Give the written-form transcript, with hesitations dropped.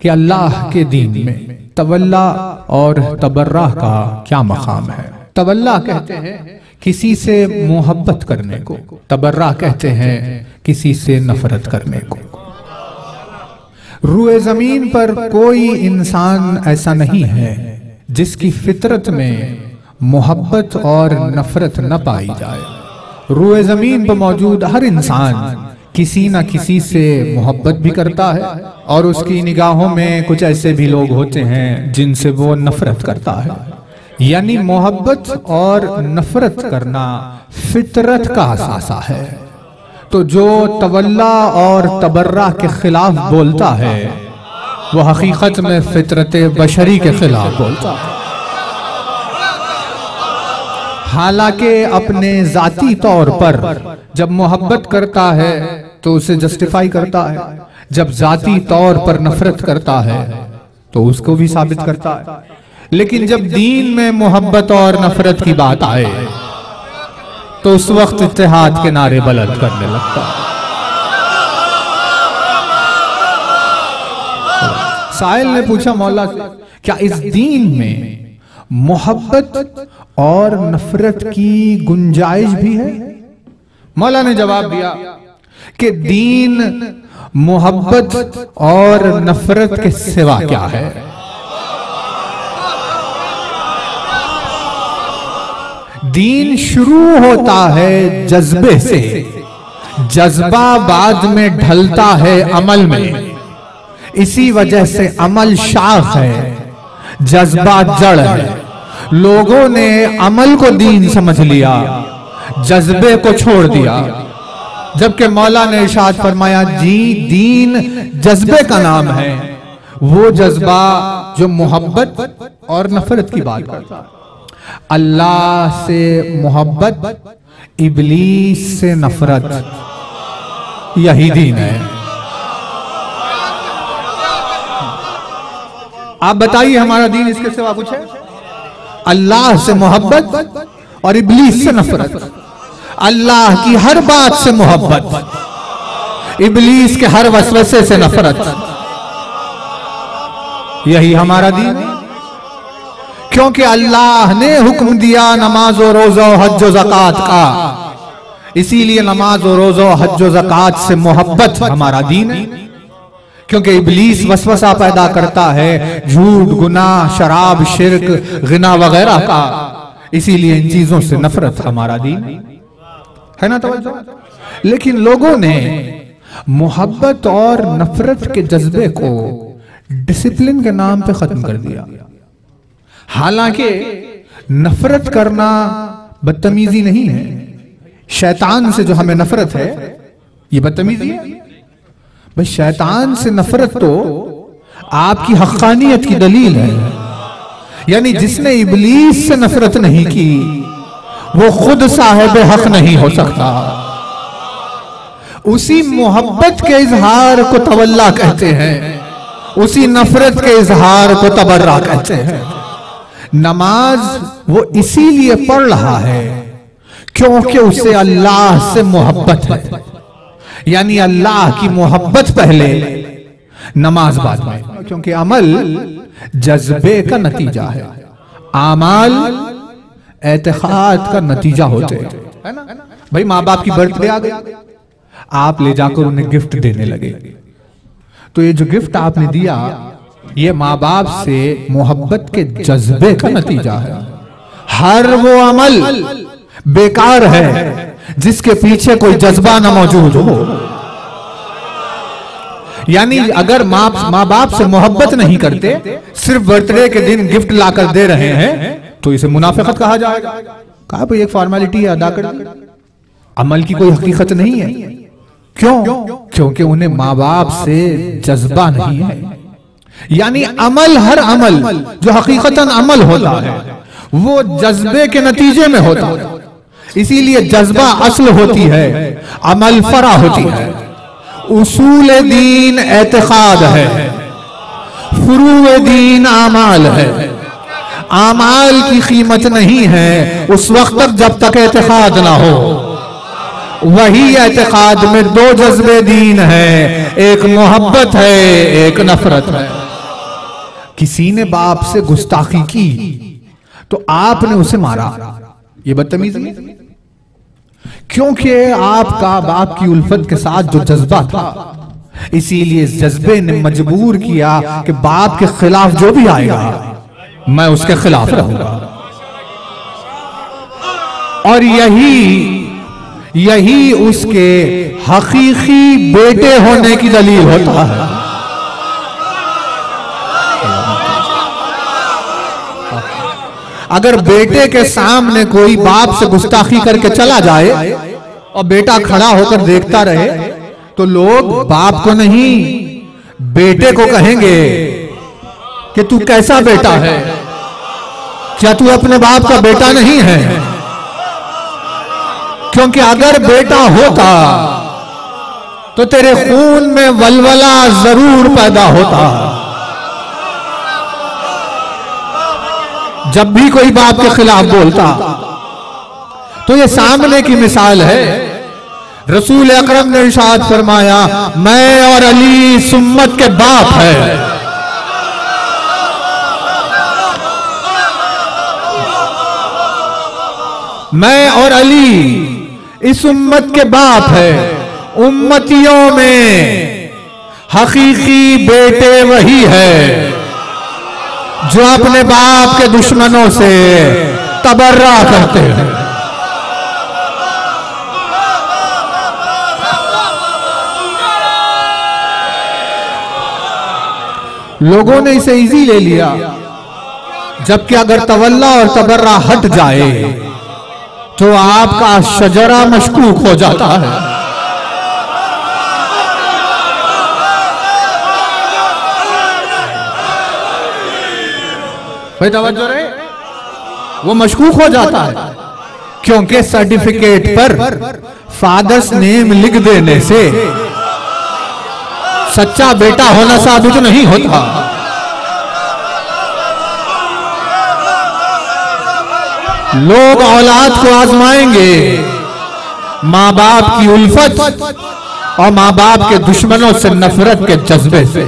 कि अल्लाह के दीन में तवल्ला और तबर्रा का क्या मकाम है। तवल्ला कहते हैं किसी से मोहब्बत करने को, तबर्रा कहते हैं किसी से नफरत करने को। रूए जमीन पर कोई इंसान ऐसा नहीं है जिसकी फितरत में मोहब्बत और नफरत न पाई जाए। रूए जमीन पर मौजूद हर इंसान किसी न किसी से मोहब्बत भी करता है और उसकी निगाहों में कुछ ऐसे भी लोग होते हैं जिनसे वो नफरत करता है। यानी मोहब्बत और नफरत करना फितरत का असासा है। तो जो तवल्ला और तबर्रा के खिलाफ बोलता है वो हकीकत में फितरत बशरी के खिलाफ बोलता है। हालांकि अपने जाती तौर पर जब मोहब्बत करता है तो उसे जस्टिफाई करता है, जब जाती तौर पर नफरत करता है तो उसको भी साबित करता है। लेकिन जब दीन में मोहब्बत और नफरत की बात आए तो उस वक्त इत्तेहाद के नारे बुलंद करने लगता है। साहिल ने पूछा मौला से, क्या इस दीन में मोहब्बत और नफरत की गुंजाइश भी है? मौला ने जवाब दिया कि दीन मोहब्बत और नफरत के सिवा क्या है। दीन शुरू होता है जज्बे से, जज्बा बाद में ढलता है अमल में। इसी वजह से अमल शाख है, जज्बा जड़ है। लोगों ने अमल को दीन समझ लिया, जज्बे को छोड़ दिया। जबकि मौला ने इरशाद फरमाया, जी दीन जज्बे का नाम है, वो जज्बा जो मोहब्बत और नफरत की बात करता है। अल्लाह से मोहब्बत, इब्लीस से नफरत, यही दीन है। आप बताइए हमारा दीन इसके सिवा कुछ है? अल्लाह से मोहब्बत और इब्लीस से नफरत। अल्लाह की हर बात से मोहब्बत, इब्लीस के हर वसवसे से नफरत, यही हमारा दीन है। क्योंकि अल्लाह ने हुक्म दिया नमाज और रोजा हज और ज़कात का, इसीलिए नमाज और रोजा हज और ज़कात से मोहब्बत हमारा दीन है। क्योंकि इब्लीस वसवसा पैदा करता है झूठ, गुनाह, शराब, शिर्क, गिना वगैरह का, इसीलिए इन चीजों से नफरत हमारा दीन है ना। तो लेकिन लोगों ने मोहब्बत और नफरत के जज्बे को डिसिप्लिन के नाम पे खत्म कर दिया। हालांकि नफरत करना बदतमीजी नहीं है। शैतान से जो हमें नफरत है ये बदतमीजी है भाई। शैतान से नफरत तो आपकी हक्कानियत की दलील है। यानी जिसने इब्लीस से नफरत नहीं की वो खुद साहिब हक नहीं हो सकता। उसी मोहब्बत के इजहार को तवल्ला कहते हैं, उसी नफरत के इजहार को तबर्रा कहते हैं। नमाज वो इसीलिए पढ़ रहा है क्योंकि उसे अल्लाह से मोहब्बत है। यानी अल्लाह की मोहब्बत पहले, नमाज बाद में। क्योंकि अमल जज्बे का नतीजा है, आमाल एतकाद का नतीजा होते हैं, है ना भाई। माँ बाप की बर्थडे आ गई, आप ले जाकर उन्हें गिफ्ट देने लगे, तो ये जो गिफ्ट आपने दिया ये माँ बाप से मोहब्बत के जज्बे का नतीजा है। हर वो अमल बेकार है जिसके पीछे कोई जज्बा ना मौजूद हो। यानी अगर माँ बाप से मोहब्बत नहीं करते, सिर्फ बर्थडे के दिन गिफ्ट लाकर दे रहे हैं, तो इसे मुनाफिकत कहा जाएगा। कहा भाई एक फॉर्मेलिटी है, अदा कर दी, अमल की कोई हकीकत नहीं है। क्यों? क्योंकि उन्हें माँ बाप से जज्बा नहीं है। यानी अमल, हर अमल जो हकीकतन अमल होता है वो जज्बे के नतीजे में होता है। इसीलिए जज्बा असल होती है, अमल फरा होती है। उसूल दीन एतकाद है, फुरूए दीन आमाल है। आमाल की कीमत नहीं है उस वक्त तक जब तक एतकाद ना हो। वही एतकाद में दो जज्बे दीन है, एक मोहब्बत है, एक नफरत है। किसी ने बाप से गुस्ताखी की तो आपने उसे मारा, ये बदतमीजी है। क्योंकि आपका बाप की उल्फत के साथ जो जज्बा था, इसीलिए इस जज्बे ने मजबूर किया कि बाप के खिलाफ जो भी आएगा मैं उसके खिलाफ रहूंगा। और यही उसके हकीकी बेटे होने की दलील होता है। अगर बेटे के सामने कोई बाप से गुस्ताखी करके चला जाए और बेटा खड़ा होकर देखता रहे तो लोग बाप को नहीं बेटे को कहेंगे कि तू कैसा बेटा है, क्या तू अपने बाप का बेटा नहीं है? क्योंकि अगर बेटा होता तो तेरे खून में वलवला जरूर पैदा होता। जब भी कोई बाप के खिलाफ बोलता तो ये सामने की मिसाल है। रसूल अकरम ने इरशाद फरमाया, मैं और अली इस उम्मत के बाप है। मैं और अली इस उम्मत के बाप है। उम्मतियों में हकीकी बेटे वही है जो अपने बाप के दुश्मनों से तबर्रा करते हैं। लोगों ने इसे इजी ले लिया, जबकि अगर तवल्ला और तबर्रा हट जाए तो आपका शजरा मशकूक हो जाता है। भाई तवज्जो रहे, वो मशकूक हो जाता है क्योंकि सर्टिफिकेट पर फादर्स नेम लिख देने से सच्चा बेटा होना साबित नहीं होता। लोग औलाद को आजमाएंगे माँ बाप की उल्फत और माँ बाप के दुश्मनों से नफरत के जज्बे से।